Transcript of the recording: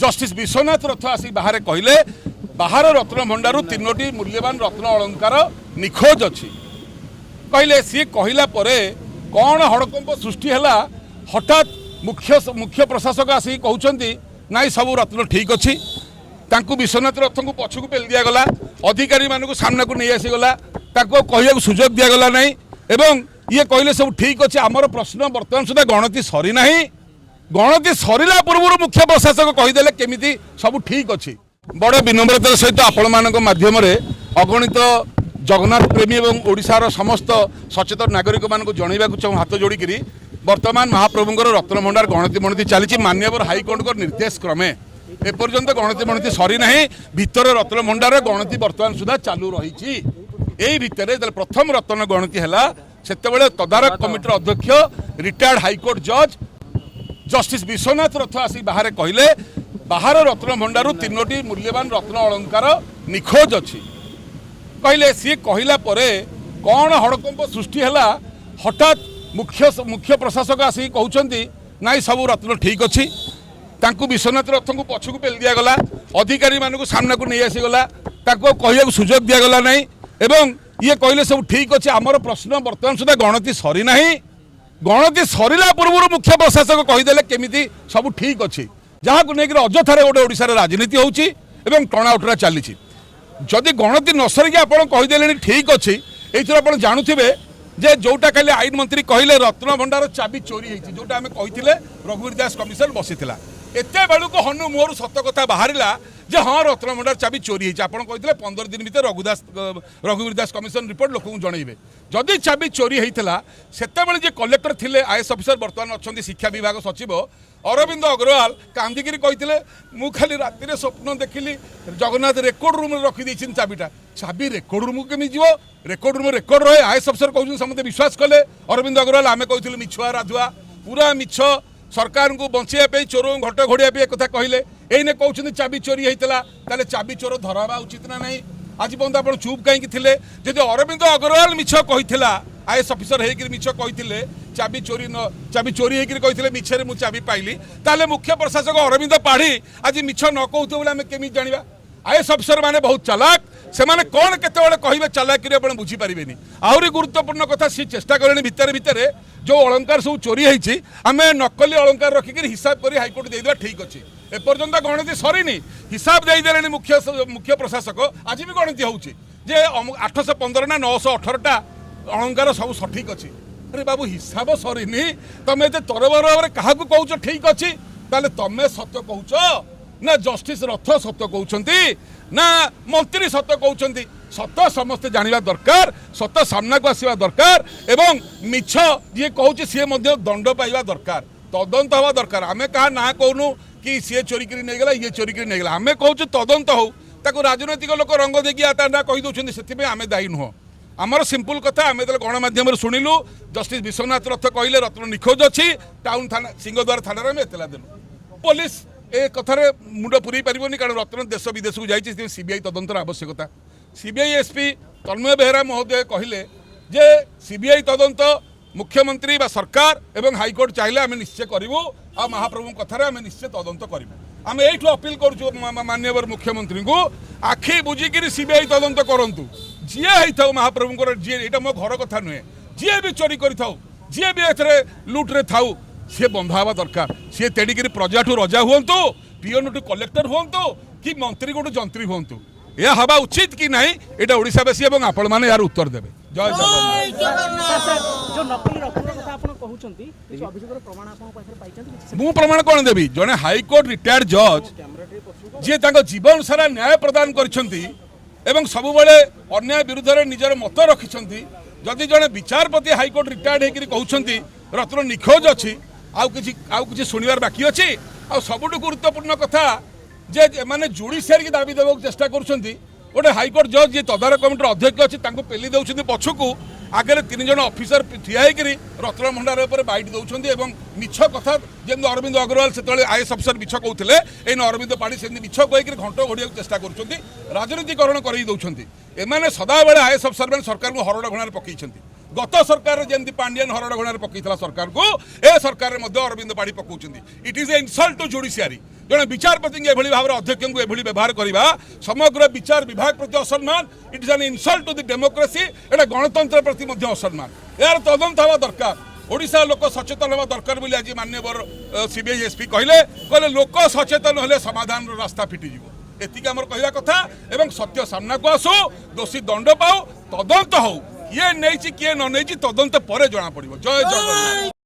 Justice Vishwanath रथ आसी बाहर कहले बाहर रत्न भंडारू 3टी मूल्यवान रत्न अलंकार निखोज अच्छी कहले सी कहला परे कौन हड़कंप सृष्टि है हठात मुख्य प्रशासक आसी कहते नाई सब रत्न ठीक अच्छी विश्वनाथ रथ को पछक पेल दिगला अधिकारी मानक सामना को नहीं आसीगला कह सुजोग दिगला ना एवं ये कहले सब ठीक अच्छे आमर प्रश्न बर्तमान सुधा गणति सरी ना गणति सरला पूर्व मुख्य प्रशासक कहीदे केमी सब ठीक अच्छी बड़ विनम्रतार सहित आपण माध्यम अगणित जगन्नाथ प्रेमी और ओडिशार समस्त सचेतन नागरिक मानक जनइबा चाहूँ हाथ जोड़िकी वर्तमान महाप्रभुंर रत्न भंडार गणति मणति चली माननीय हाइकोर्ट निर्देश क्रमे एपर्यंत गणति मणति सरी ना भितर रत्न भंडार गणति वर्तमान सुधा चालू रही भितर प्रथम रत्न गणति है से तदारक कमिटर अध्यक्ष रिटायर्ड हाइकोर्ट जज जस्टिस विश्वनाथ रथ आसी बाहर कहले बाहर रत्न भंडारू 3टी मूल्यवान रत्न अलंकार निखोज अच्छी कहले सी कहला परे कौन हड़कंप सृष्टि है हठात मुख्य प्रशासक आसी कहते नाई सब रत्न ठीक अच्छी विश्वनाथ रथ को पछक पेल दिगला अधिकारी मानक सामना को नहीं आसीगला कह सुजोग दिगला ना एवं ये कहले सब ठीक अच्छे आमर प्रश्न बर्तमान सुधा गणति सरी ना गणति सरला पूर्व मुख्य प्रशासक कहीदे केमी सब ठीक अच्छी जहाँ को लेकर अजथार गोटे ओडिशार राजनीति होची एवं टणाउटरा चली जदि गणति न सरिक आपड़ कहीदे ठीक अच्छी ये आप जानुवे जे जोटा खाली आईन मंत्री कहले रत्न भंडार चाबी चोरी होती जोटा आम कही रघुवीर दास कमिशन बसीला एत बेलू हनु मोहर सत कथा बाहर जे हाँ रत्न भंडार चाबी चोरी होती आप कहते 15 दिन भर रघुवीर दास कमिशन रिपोर्ट लोक जनइबे जदि चाबी चोरी होता से कलेक्टर थे आईएएस अफिसर बर्तमान अच्छा शिक्षा विभाग सचिव अरविंद अग्रवाल कांदिकी कहते मु खाली राति स्वप्न देखिली जगन्नाथ रेकर्ड रूम रखी चाबीटा चाबी रेकर्ड रूम केमी जीव रेकर्ड रूम रेकर्ड रहे आईएएस अफिसर कहते समस्त विश्वास कले अरविंद अग्रवाल आम कहूँ मिछुआ राधुआ पूरा मिछ सरकार को बचाई चोर घट घोड़िया एक कथा कहले एने कहते चाबी चोरी होता चाबी चोर धरवा उचित ना नहीं आज पर्यंत आप चुप कहीं थे जब अरविंद अग्रवाल मिछ कही आईएएस अफिसर होकर मिछ कही चाबी चोरी होकर मिछरे मु चाबी पाइली ताले मुख्य प्रशासक अरविंद पाढ़ी आज मिछ न कहते बोले आम केमी जाना आईएएस अफिसर माने बहुत चालाक से माने कौन केते कहे चालाक आप बुझीपारे आहरी गुरुत्वपूर्ण कथा सी चेष्टा कले भितर भितर जो अलंकार सब चोरी होती आम नकली अलंकार रखिक हिसाब कर हाइकोर्ट देदेवा ठीक अच्छे एपर्यंत गणति सरीनी हिसाब देदेले मुख्य प्रशासक आज भी गणति होची जे 815 ना 918टा अलंकार सब सठिक अच्छी अरे बाबू हिसाब सरीनी तुम ये तरबर भाव में क्या कौच ठीक अच्छी ताले तमें सत्य कौच ना जस्टिस रथ सत्य कहते ना मंत्री सत्य कहते सत्य समस्ते जाना दरकार सत्य सामना को आसवा दरकार एवं मिछ जी कहूँ सी दंड पाइबा दरकार तदंत हवा दरकार आम क्या ना कहूँ कि सी चोरी कर नहीं गला ये चोरी कर नहीं गला आम कहूँ तदंत हो ताको राजनैतिक लोक रंग देखिए ना कहीदे से आम दायी नुह आमर सिंपल कथा आम जो गणमाध्यम शुणिलु जस्टिस विश्वनाथ रथ कहले रत्न निखोज अच्छी टाउन थाना सिंहद्वार थाना में एतला देलु पुलिस ए कथार मुंड पुरई पारिबनी कारण रत्न देश विदेश को जाइए सीबीआई तदंतर आवश्यकता सीबीआई एसपी तन्मय बेहरा महोदय कहले जे सीबीआई तदंत मुख्यमंत्री बा सरकार एवं हाइकोर्ट चाहिए आम निश्चय करूँ आ महाप्रभु कथार आम निश्चय तदंत करूँ आम यू अपील करूँ माननीय मुख्यमंत्री को आखि बुझिकी सीबीआई तदंत करूँ जी होता महाप्रभुंर जी यहाँ मो घर कथा नुहे जी भी चोरी कर जी भी ए लुट्रे थाऊ सी बंधा हवा दरकार सी तेड़िकी प्रजा ठू रजा हूँ पीएन टू कलेक्टर हूँ कि मंत्री गोटू जंत्री हूँ यह हवा उचित कि नहीं यहाँ ओडिशावासी और आपण मैंने यार उत्तर देवे जय मु प्रमाण कौन देवी जड़े हाइकोर्ट रिटायर्ड जज जी जीवन सारा न्याय प्रदान कर सब अन्याय विरुद्ध निजर मत रखिंट जदि जड़े विचारपति हाइकोर्ट रिटायर्ड होकर कहते रत्न निखोज अच्छी आउ किसी शुणवार बाकी अच्छी आबुठ गुरुत्वपूर्ण कथा जे माने जुडिशियरी की दाबी देवाक चेष्टा करुछंती गोटे हाइकोर्ट जज जी तदारक कमिटर अध्यक्ष अच्छी पेली दौरान पछकू आगे 3 जन ऑफिसर ठिया रत्न भंडार बैठ दौरान मिछ कथा जमी अरविंद अग्रवाल से आईएएस अफिसर मिछ कहते एन अरविंद पाढ़ी से मिछ कहीकि घंट घोड़िया चेष्टा कर राजनीतिकरण कर सदाबले आईएएस अफिसर मैंने सरकार को हरड़ घणार पकई गत सरकार जमी पांडियन हरड़ घणार पकईला सरकार को ए सरकार अरविंद पाढ़ी पकाउछंती it is a insult to judiciary जड़े विचारपति एभली भाव अध्यक्ष को एभली व्यवहार करवा समग्र विचार विभाग प्रति असम्मान। It is an insult to the democracy. एटा गणतंत्र प्रति मध्य असम्मान। यार तदंत हवा दरकार। ओडिशा लोक सचेतन हवा दरकार बोली आज माननीय सीबीआई एसपी कहले लोक सचेतन हेले समाधान रास्ता फिटिजिव। एतिक आमर कहवा कथा एवं सत्य सामना को आसू दोषी दंड पाऊ तदंत हो किए नहीं किए न नहीं तदंत पर जना पड़ो। जय जगन्नाथ।